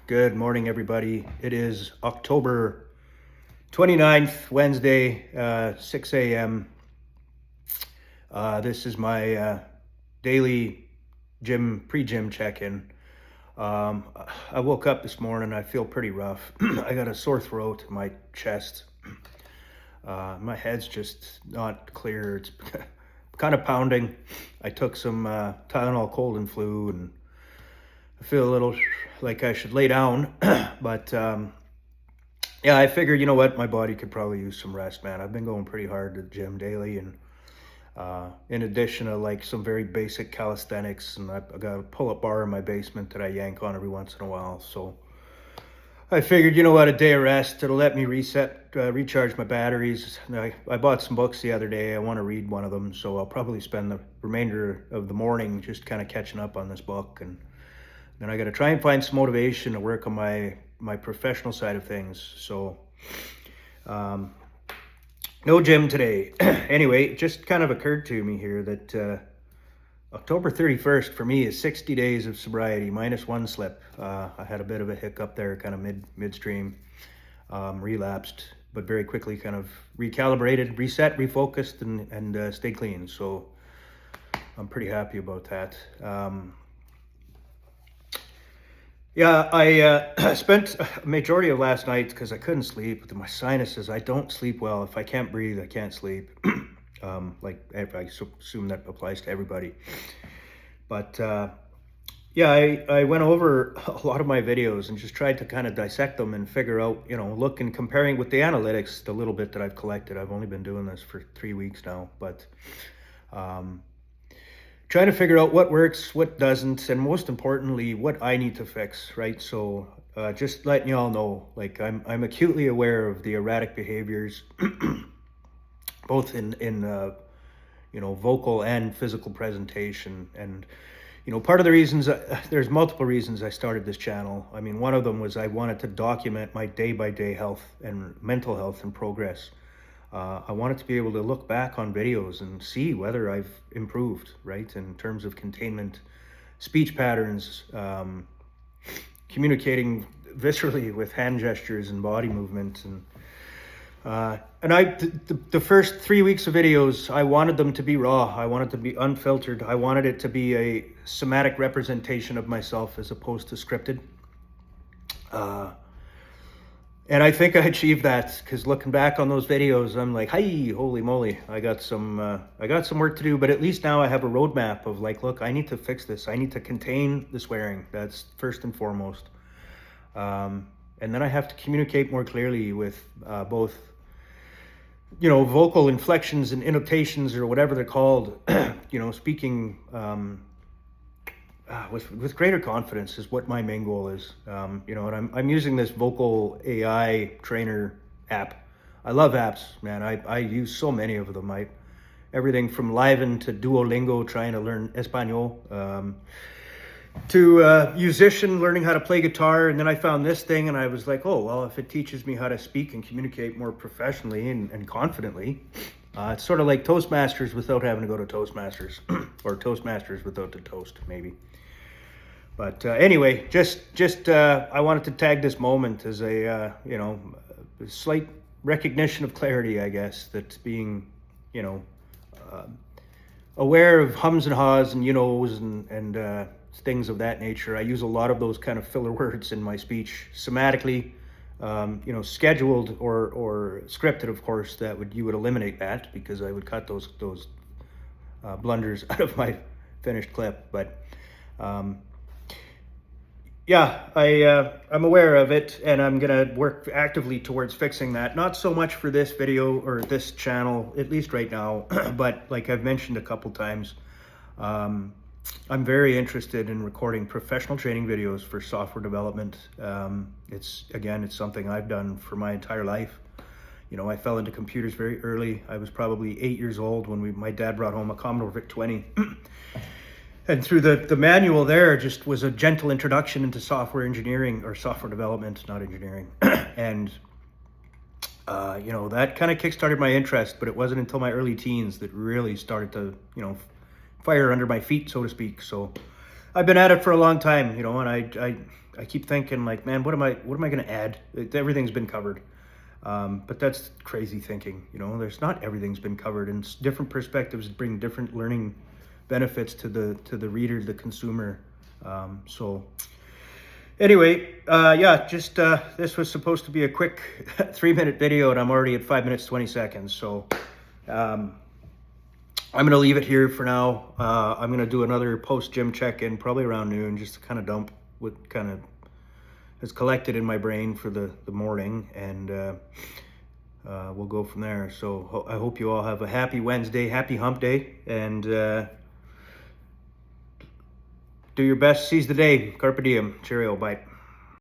Good morning, everybody. It is October 29th, Wednesday, 6 a.m. This is my daily pre-gym check-in. I woke up this morning, I feel pretty rough. I got a sore throat, my chest. My head's just not clear. It's kind of pounding. I took some Tylenol cold and flu, and I feel a little like I should lay down. But yeah, I figured, you know what, my body could probably use some rest, man. I've been going pretty hard to the gym daily, and in addition to like some very basic calisthenics, and I've got a pull-up bar in my basement that I yank on every once in a while. So I figured, you know what, a day of rest, it'll let me recharge my batteries. I bought some books the other day. I want to read one of them, so I'll probably spend the remainder of the morning just kind of catching up on this book, and then I got to try and find some motivation to work on my professional side of things. So no gym today. Anyway, it just kind of occurred to me here that October 31st for me is 60 days of sobriety minus one slip. I had a bit of a hiccup there, kind of midstream, relapsed, but very quickly kind of recalibrated, reset, refocused, and stayed clean. So I'm pretty happy about that. Yeah, I spent a majority of last night because I couldn't sleep with my sinuses. I don't sleep well. If I can't breathe, I can't sleep. I assume that applies to everybody. But yeah, I went over a lot of my videos and just tried to kind of dissect them and figure out, look and comparing with the analytics, the little bit that I've collected. I've only been doing this for 3 weeks now, but trying to figure out what works, what doesn't, and most importantly, what I need to fix, right? So just letting you all know, like I'm acutely aware of the erratic behaviors, both in vocal and physical presentation. And part of the reasons, there's multiple reasons I started this channel. I mean, one of them was I wanted to document my day-by-day health and mental health and progress. I wanted to be able to look back on videos and see whether I've improved, right, in terms of containment, speech patterns, communicating viscerally with hand gestures and body movement. And the first 3 weeks of videos, I wanted them to be raw. I wanted to be unfiltered. I wanted it to be a somatic representation of myself as opposed to scripted. And I think I achieved that, because looking back on those videos, I'm like, hey, holy moly, I got some work to do. But at least now I have a roadmap of like, look, I need to fix this. I need to contain the swearing. That's first and foremost. And then I have to communicate more clearly with both, vocal inflections and intonations, or whatever they're called. Speaking with greater confidence is what my main goal is. And I'm using this vocal AI trainer app. I love apps, man. I use so many of them. Everything from Liven to Duolingo, trying to learn Espanol, to musician, learning how to play guitar. And then I found this thing and I was like, oh, well, if it teaches me how to speak and communicate more professionally and confidently, it's sort of like Toastmasters without having to go to Toastmasters, or Toastmasters without the toast, maybe. But anyway, just I wanted to tag this moment as a slight recognition of clarity, I guess, that's being aware of hums and haws and and things of that nature. I use a lot of those kind of filler words in my speech, somatically, scheduled or scripted. Of course, you would eliminate that, because I would cut those blunders out of my finished clip. But yeah, I'm aware of it, and I'm gonna work actively towards fixing that. Not so much for this video or this channel, at least right now, but like I've mentioned a couple times, I'm very interested in recording professional training videos for software development. It's something I've done for my entire life. I fell into computers very early. I was probably 8 years old when my dad brought home a Commodore VIC-20. And through the manual there just was a gentle introduction into software engineering, or software development, not engineering. And, that kind of kickstarted my interest, but it wasn't until my early teens that really started to, fire under my feet, so to speak. So I've been at it for a long time, and I keep thinking like, man, what am I going to add? Everything's been covered. But that's crazy thinking. There's not everything's been covered, and different perspectives bring different learning benefits to the reader, the consumer. So anyway, yeah, just this was supposed to be a quick 3-minute video, and I'm already at 5 minutes 20 seconds. So I'm gonna leave it here for now. I'm gonna do another post-gym check-in probably around noon, just to kind of dump what kind of is collected in my brain for the morning, and we'll go from there. So I hope you all have a happy Wednesday, happy hump day, and do your best, seize the day. Carpe diem. Cheerio. Bye.